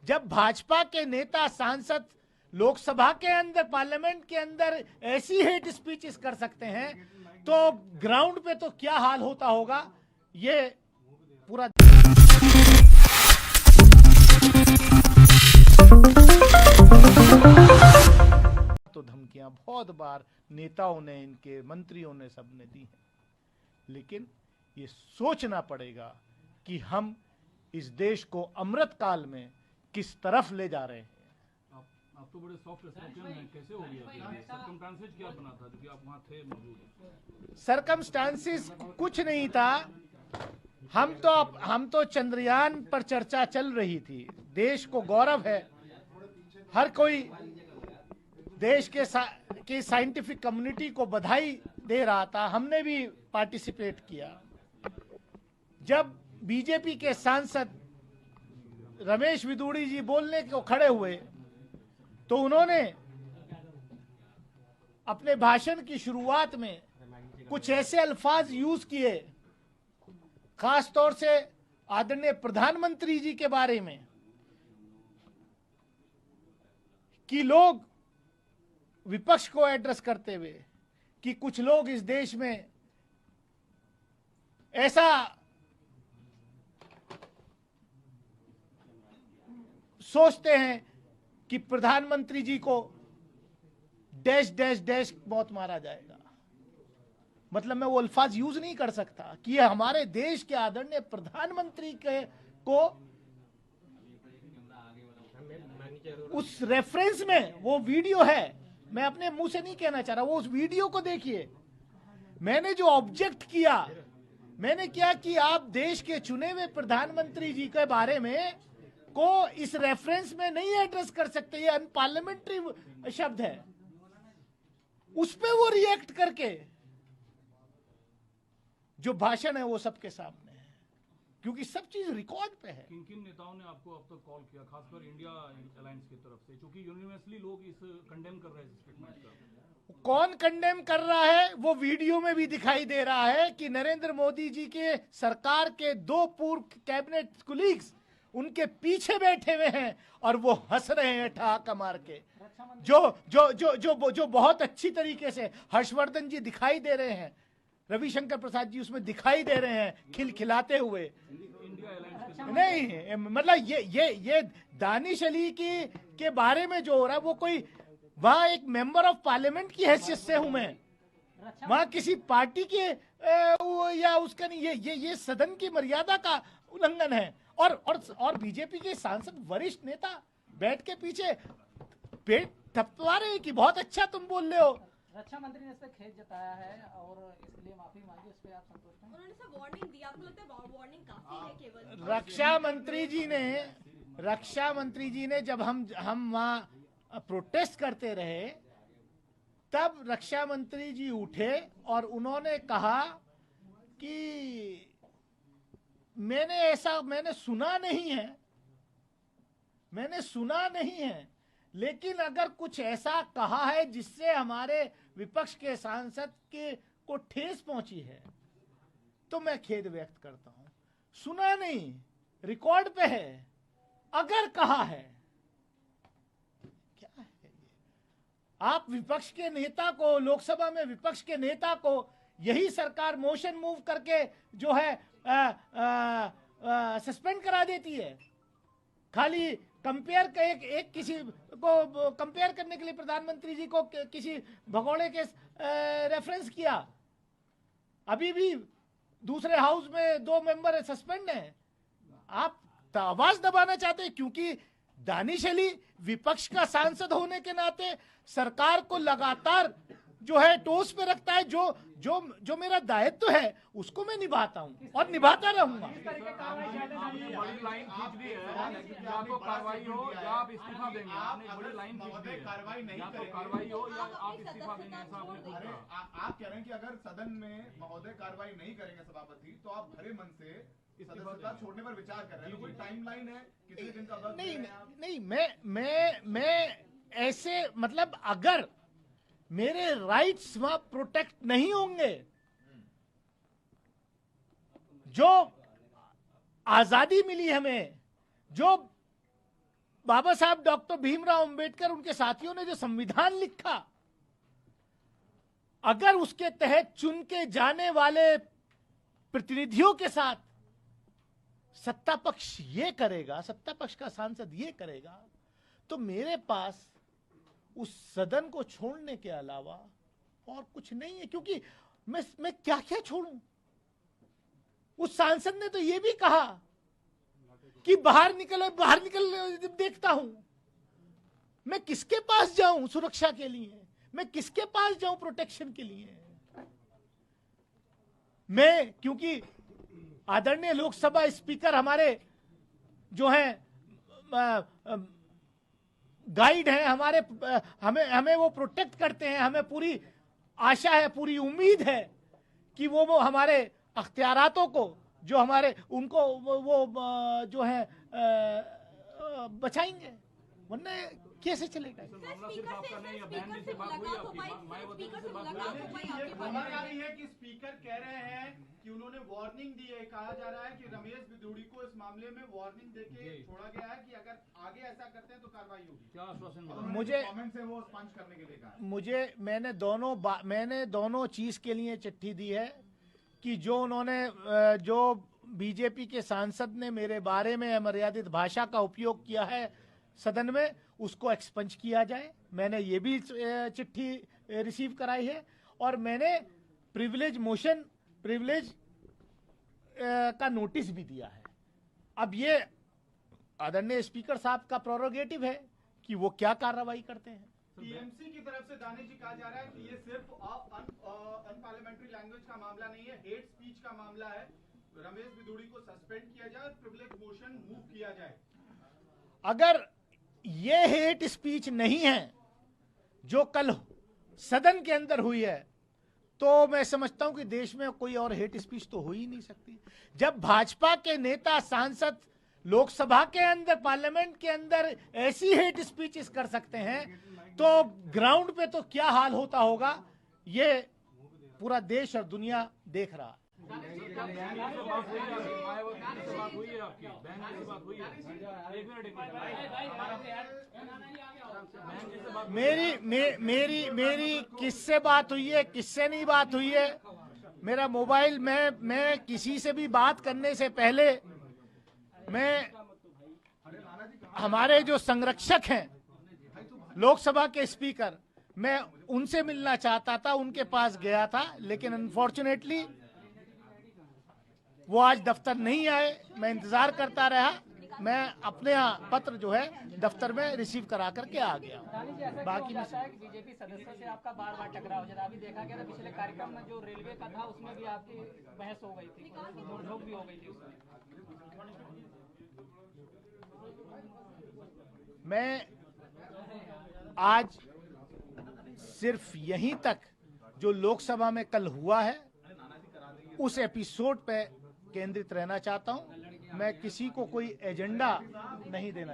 जब भाजपा के नेता सांसद लोकसभा के अंदर, पार्लियामेंट के अंदर ऐसी हेट स्पीचेस कर सकते हैं, तो ग्राउंड पे तो क्या हाल होता होगा, ये पूरा। तो धमकियां बहुत बार नेताओं ने, इनके मंत्रियों ने, सबने दी हैं, लेकिन ये सोचना पड़ेगा कि हम इस देश को अमृत काल में किस तरफ ले जा रहे हैं। आप तो बड़े सॉफ्ट स्पोकन हैं, कैसे हो गया? सर्कमस्टांसेस क्या बना था कि आप वहां थे मौजूद? सर्कमस्टांसेस कुछ नहीं था। हम तो चंद्रयान पर चर्चा चल रही थी। देश को गौरव है, हर कोई देश के साइंटिफिक कम्युनिटी को बधाई दे रहा था, हमने भी पार्टिसिपेट किया। जब बीजेपी के सांसद रमेश विदुड़ी जी बोलने को खड़े हुए, तो उन्होंने अपने भाषण की शुरुआत में कुछ ऐसे अल्फाज यूज किए, खास तौर से आदरणीय प्रधानमंत्री जी के बारे में, कि लोग विपक्ष को एड्रेस करते हुए, कि कुछ लोग इस देश में ऐसा सोचते हैं कि प्रधानमंत्री जी को डैश डैश डैश मौत मारा जाएगा। मतलब मैं वो अल्फाज यूज नहीं कर सकता कि ये हमारे देश के आदरणीय प्रधानमंत्री को उस रेफरेंस में वो वीडियो है, मैं अपने मुंह से नहीं कहना चाह रहा, वो उस वीडियो को देखिए। मैंने जो ऑब्जेक्ट किया, मैंने क्या कि आप देश के चुने हुए प्रधानमंत्री जी के बारे में को इस रेफरेंस में नहीं एड्रेस कर सकते, ये अनपार्लियामेंट्री शब्द है। उस पे वो रिएक्ट करके जो भाषण है वो सबके सामने है, क्योंकि सब चीज रिकॉर्ड पे है। किन किन नेताओं ने आपको अब तक कॉल किया, खासकर इंडिया अलायंस की तरफ से, क्योंकि यूनिवर्सली लोग इस कंडेम कर रहे हैं स्टेटमेंट का? कौन कंडेम कर रहा है वो वीडियो में भी दिखाई दे रहा है कि नरेंद्र मोदी जी के सरकार के 2 पूर्व कैबिनेट कुलीग्स उनके पीछे बैठे हुए हैं और वो हंस रहे हैं ठहाका मार के। जो जो जो जो जो बहुत अच्छी तरीके से हर्षवर्धन जी दिखाई दे रहे हैं, रविशंकर प्रसाद जी उसमें दिखाई दे रहे हैं खिलखिलाते हुए। नहीं मतलब ये दानिश अली के बारे में जो हो रहा है, वो कोई वहां एक मेंबर ऑफ पार्लियामेंट की हैसियत से हूं मैं, वहां किसी पार्टी के या उसका नहीं, ये सदन की मर्यादा का उल्लंघन है। और बीजेपी के सांसद वरिष्ठ नेता बैठ के पीछे पेट थपथपा रहे हैं कि बहुत अच्छा तुम बोल रहे हो। रक्षा मंत्री ने इस पे खेद जताया है और इसके लिए माफी मांगी, इस पे आप संतुष्ट हैं? उन्होंने सर वार्निंग दी, आपको लगता है वार्निंग काफी है केवल? रक्षा मंत्री जी ने जब हम वहां प्रोटेस्ट करते रहे, तब रक्षा मंत्री जी उठे और उन्होंने कहा कि मैंने सुना नहीं है, लेकिन अगर कुछ ऐसा कहा है जिससे हमारे विपक्ष के सांसद को ठेस पहुंची है, तो मैं खेद व्यक्त करता हूं। सुना नहीं, रिकॉर्ड पे है, अगर कहा है, क्या है ये? आप विपक्ष के नेता को, लोकसभा में विपक्ष के नेता को यही सरकार मोशन मूव करके जो है सस्पेंड करा देती है, खाली कंपेयर का एक किसी को कंपेयर करने के लिए प्रधानमंत्री जी को किसी भगोड़े के रेफरेंस किया। अभी भी दूसरे हाउस में 2 मेंबर सस्पेंड हैं। आप आवाज दबाना चाहते हैं, क्योंकि दानिश अली विपक्ष का सांसद होने के नाते सरकार को लगातार जो है टोस पे रखता है। जो मेरा दायित्व है उसको मैं निभाता हूं और निभाता रहूंगा। बड़ी लाइन खींच दी है, या तो कार्रवाई हो या आप इस्तीफा देंगे। आपने बड़ी लाइन खींच दी है, कार्रवाई नहीं या तो करेंगे, कार्रवाई हो या आप इस्तीफा देंगे, ऐसा आपने खुद कहा। आप कह रहे हैं कि अगर सदन में महोदय कार्रवाई नहीं करेंगे सभापति, तो आप भरे मन से सदस्यता छोड़ने पर विचार कर रहे हैं। तो कोई टाइमलाइन है, कितने दिन का वक्त? नहीं, मैं ऐसे, मतलब अगर मेरे राइट्स वहां प्रोटेक्ट नहीं होंगे, जो आजादी मिली हमें, जो बाबा साहब डॉक्टर भीमराव अंबेडकर उनके साथियों ने जो संविधान लिखा, अगर उसके तहत चुन के जाने वाले प्रतिनिधियों के साथ सत्ता पक्ष ये करेगा, सत्ता पक्ष का सांसद ये करेगा, तो मेरे पास उस सदन को छोड़ने के अलावा और कुछ नहीं है। क्योंकि मैं क्या क्या छोड़ूं। उस सांसद ने तो ये भी कहा कि बाहर निकल देखता हूं। मैं किसके पास जाऊं सुरक्षा के लिए, मैं किसके पास जाऊं प्रोटेक्शन के लिए। मैं, क्योंकि आदरणीय लोकसभा स्पीकर हमारे जो हैं गाइड हैं, हमें वो प्रोटेक्ट करते हैं। हमें पूरी आशा है, पूरी उम्मीद है कि वो हमारे अख्तियारातों को, जो हमारे उनको वो जो है बचाएंगे, वरना कैसे चलेगा। मामला सिर्फ आपका नहीं है, बहन जी से बात हुई आपकी, मायावती जी से बात हुई। खबर आ रही है कि स्पीकर कह रहे हैं कि उन्होंने वार्निंग दी है। कहा जा रहा है कि रमेश बिदूड़ी को इस मामले में वार्निंग देके छोड़ा गया है कि अगर आगे ऐसा करते हैं तो कार्रवाई होगी। क्या आश्वासन मिला? मुझे कमेंट से वो स्पंज करने के लिए कहा। मैंने दोनों चीज के लिए चिट्ठी दी है कि जो बीजेपी के सांसद ने मेरे बारे में अमर्यादित भाषा का उपयोग किया है सदन में, उसको एक्सपंज किया जाए। मैंने ये भी चिट्ठी रिसीव कराई है और मैंने प्रिविलेज का नोटिस भी दिया है। अब ये आदरणीय स्पीकर साहब का प्रोरोगेटिव है कि वो क्या कार्रवाई करते हैं। टीएमसी की तरफ से दानिश जी कहा जा रहा है कि ये सिर्फ अनपार्लियामेंट्री लैंग्वेज का मामला नहीं है, हेट स्पीच का मामला है। रमेश बिदूड़ी को सस्पेंड किया जाए, प्रिविलेज मोशन मूव किया जाए। अगर ये हेट स्पीच नहीं है जो कल सदन के अंदर हुई है, तो मैं समझता हूं कि देश में कोई और हेट स्पीच तो हो ही नहीं सकती। जब भाजपा के नेता सांसद लोकसभा के अंदर, पार्लियामेंट के अंदर ऐसी हेट स्पीचेस कर सकते हैं, तो ग्राउंड पे तो क्या हाल होता होगा, ये पूरा देश और दुनिया देख रहा है। मायावती से बात हुई है आपकी, बहन जी से बात हुई है? एक मिनट। मेरी किससे बात हुई है, किससे नहीं बात हुई है। मेरा मोबाइल, मैं किसी से भी बात करने से पहले मैं हमारे जो संरक्षक हैं लोकसभा के स्पीकर, मैं उनसे मिलना चाहता था, उनके पास गया था, लेकिन अनफॉर्चुनेटली वो आज दफ्तर नहीं आए। मैं इंतजार करता रहा। मैं अपने यहाँ पत्र जो है दफ्तर में रिसीव करा करके आ गया। बाकी में बीजेपी सदस्यों से आपका बार बार टकराव हो जाता है। अभी देखा गया था पिछले कार्यक्रम में जो रेलवे का था, उसमें भी आपकी बहस हो गई थी, नोक भी हो गई थी उसमें। मैं आज सिर्फ यहीं तक जो लोकसभा में कल हुआ है उस एपिसोड पे केंद्रित रहना चाहता हूं। मैं किसी को कोई एजेंडा नहीं देना